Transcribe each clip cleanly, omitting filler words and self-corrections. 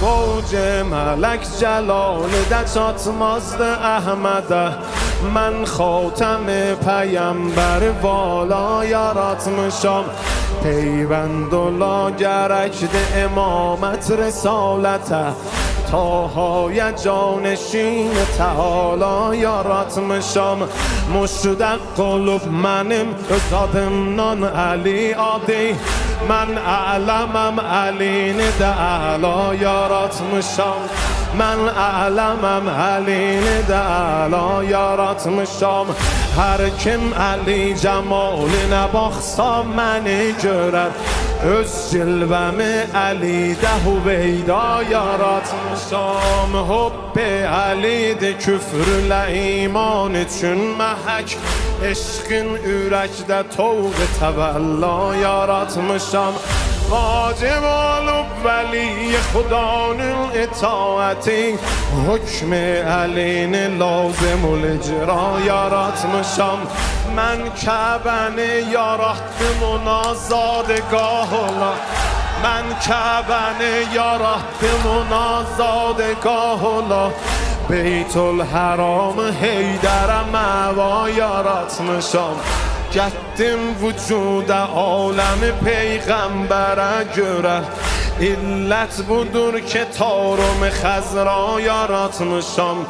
گوج ملک جلال دچات مازد احمده من خاتم پیمبر والا یارات مشام پیوند و لاگرک ده امامت رسالته تاهای جانشین تعالی یارات مشام مشدق قلوب منم رزادم نان علی عادی من اعلمم علی نده اعلا یارات مشام من اعلمم علی نده اعلا یارات مشام هر kim علی جمالی نباخسا منی görər öz cilvəmi əlidə hüveyda yaratmışam Hubbi əlidir küfrülə iman üçün məhək Eşqin ürəkdə toğ təvəlla yaratmışam Vacib olub vəli xudanın itaəti Hükm-i əlini lazımul icra yaratmışam Mən Kəbəni yaratdım ona zadegah ola Mən Kəbəni yaratdım ona zadegah ola Beytul Həramı Heydərə məva yaratmışam Gətdim vücuda aləmi peyğəmbərə görə İllət budur ki tarım xəzra yaratmışam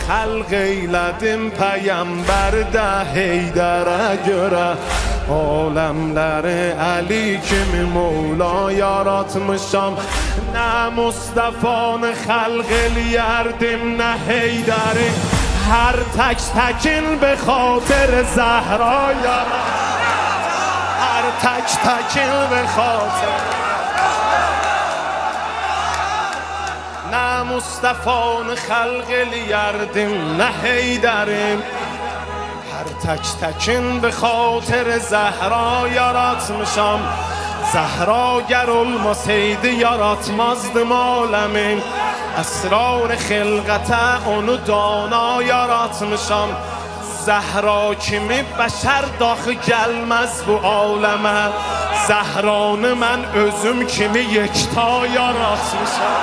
Xəlq eylədim peyğəmbərdə Heydərə görə Aləmləri Əli kimi Mevla yaratmışam Nə Mustafanı xəlq eləyərdim nə Heydəri هر تک تکین به خاطر زهرا یارم هر تک تکین به خاطر نه مصطفان خلق لیردیم نه حیدریم هر تک تکین به خاطر زهرا yaratmışam زهرا گر olmasaydı yaratmazdım alemi اسرار خلقته اونو دانا yaratmışam زهرا kimi bəşər daxı gəlməz bu aləmə Zəhranı mən özüm kimi yekta yaratmışam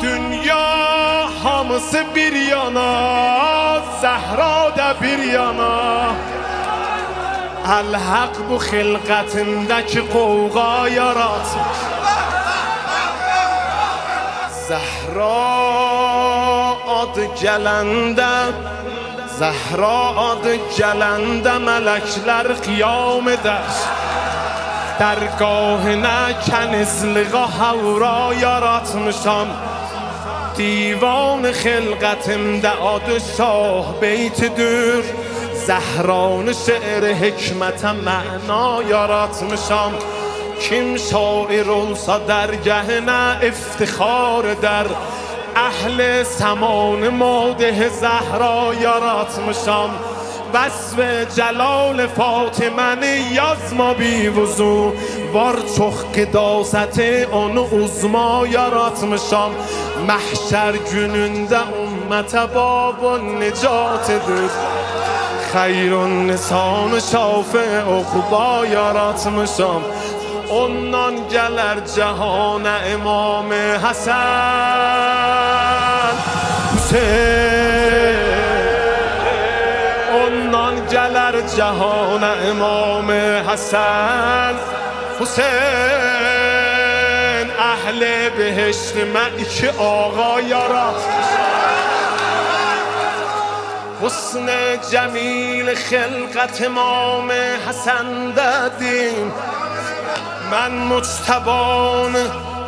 Dünya hamısı bir yana Zəhra da bir yana الحق bu xilqətindəki qovğa yaratmış Zəhra adı gələndə Zəhra adı gələndə mələklər qiyam edər Dərgahına kənizliğa havra yaratmışam Divan xilqətimdə adı şah beytidir زهران شعر حکمت معنا yaratmışam Kim şair olsa درگهنه افتخار در اهل سمان ماده زهرا yaratmışam وصف جلال فاطمه yazma بیوزو var çox qidasəti onu uzma yaratmışam Məhşər günündə ümmətə babun nicatıdır Xeyrun nisan şafı uqba yaratmışam Ondan gələr cəhana İmam Həsən Hüseyin Ondan gələr cəhana İmam Həsən Hüseyin Əhli behiştimə iki ağa yaratmışam حسن جمیل خلقت امام حسن دادیم من مجتبان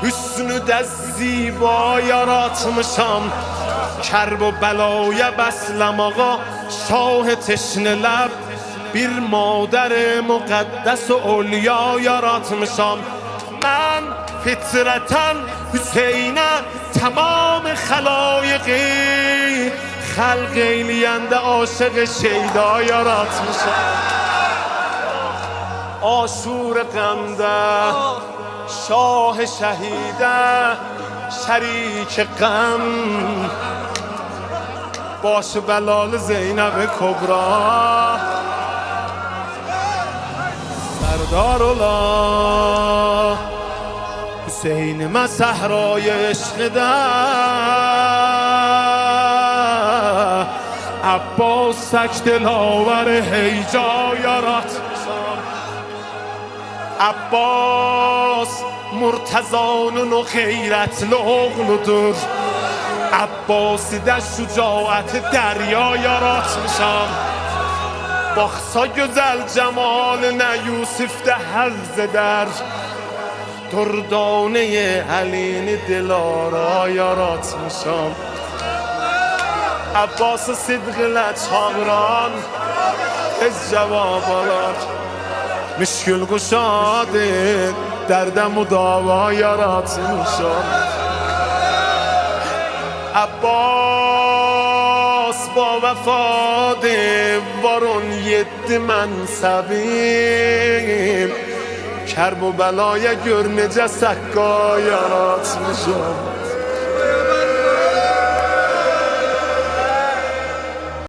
حسن د زیبا yaratmışam کرب و بلای بسلم آقا شاه تشنه لب bir مادر مقدس و اولیا yaratmışam من فطرتن حسینه تمام خلایقی خلق ایلیند عاشق شیدا yaratmışam آشور غمده شاه شهیده شریک غم باش بلال زینب کبرا دارولا حسین من صحرای عشق ده عباس سک دلاور هیجا یارات عباس مرتضان و غیرت لغلدر عباسی در شجاعت دریا یارات میشم باخسا گزل جمال نه یوسف ده حرز در دردانه علین دلارا یارات میشم عباس صدق لچامران از جوابالات مشکل گشاده دردم و داوا یارات میشم عباس با وفاده وارون ید منصبیم کرب و بلای گرنه جسکا یارات میشم